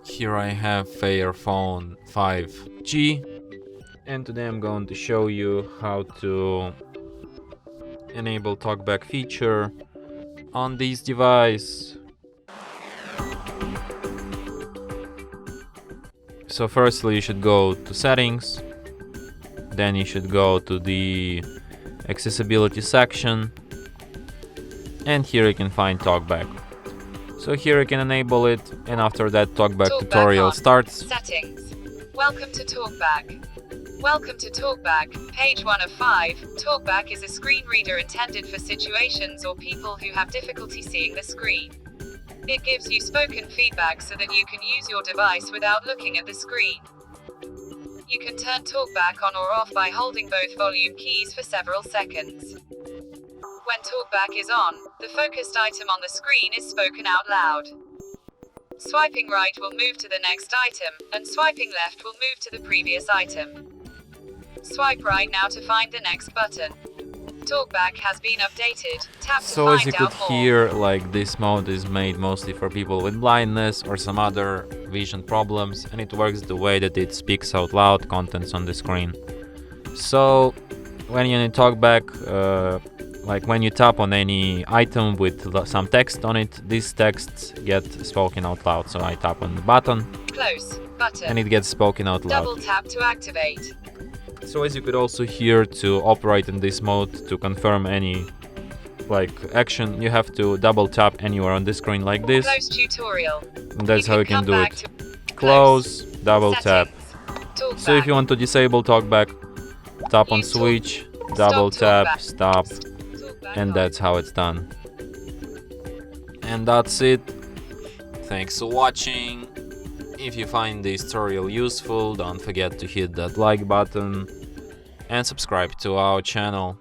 Here I have FAIRPHONE 5G, and today I'm going to show you how to enable Talkback feature on this device. So firstly you should go to settings, then you should go to the accessibility section, and here you can find Talkback. So here you can enable it, and after that Talkback tutorial starts. Settings. Welcome to Talkback. Welcome to Talkback, page 1 of 5. Talkback is a screen reader intended for situations or people who have difficulty seeing the screen. It gives you spoken feedback so that you can use your device without looking at the screen. You can turn Talkback on or off by holding both volume keys for several seconds. When Talkback is on, the focused item on the screen is spoken out loud. Swiping right will move to the next item, and swiping left will move to the previous item. Swipe right now to find the next button. Talkback has been updated. Tap to So as you find could out more. hear, like, this mode is made mostly for people with blindness or some other vision problems, and it works the way that it speaks out loud contents on the screen. So when you talk back, like when you tap on any item with some text on it, these texts get spoken out loud. So I tap on the button, Close button. and it gets spoken out loud. Double tap to activate. So as you could also hear, to operate in this mode, to confirm any action, you have to double tap anywhere on the screen like this. Close tutorial. And that's how you can come do back it. to Close, double tap. Settings. Talkback. So if you want to disable Talkback, tap on Use talk- switch, double tap, Talkback. stop, Talkback and on. that's how it's done. And that's it. Thanks for watching. If you find this tutorial useful, don't forget to hit that like button and subscribe to our channel.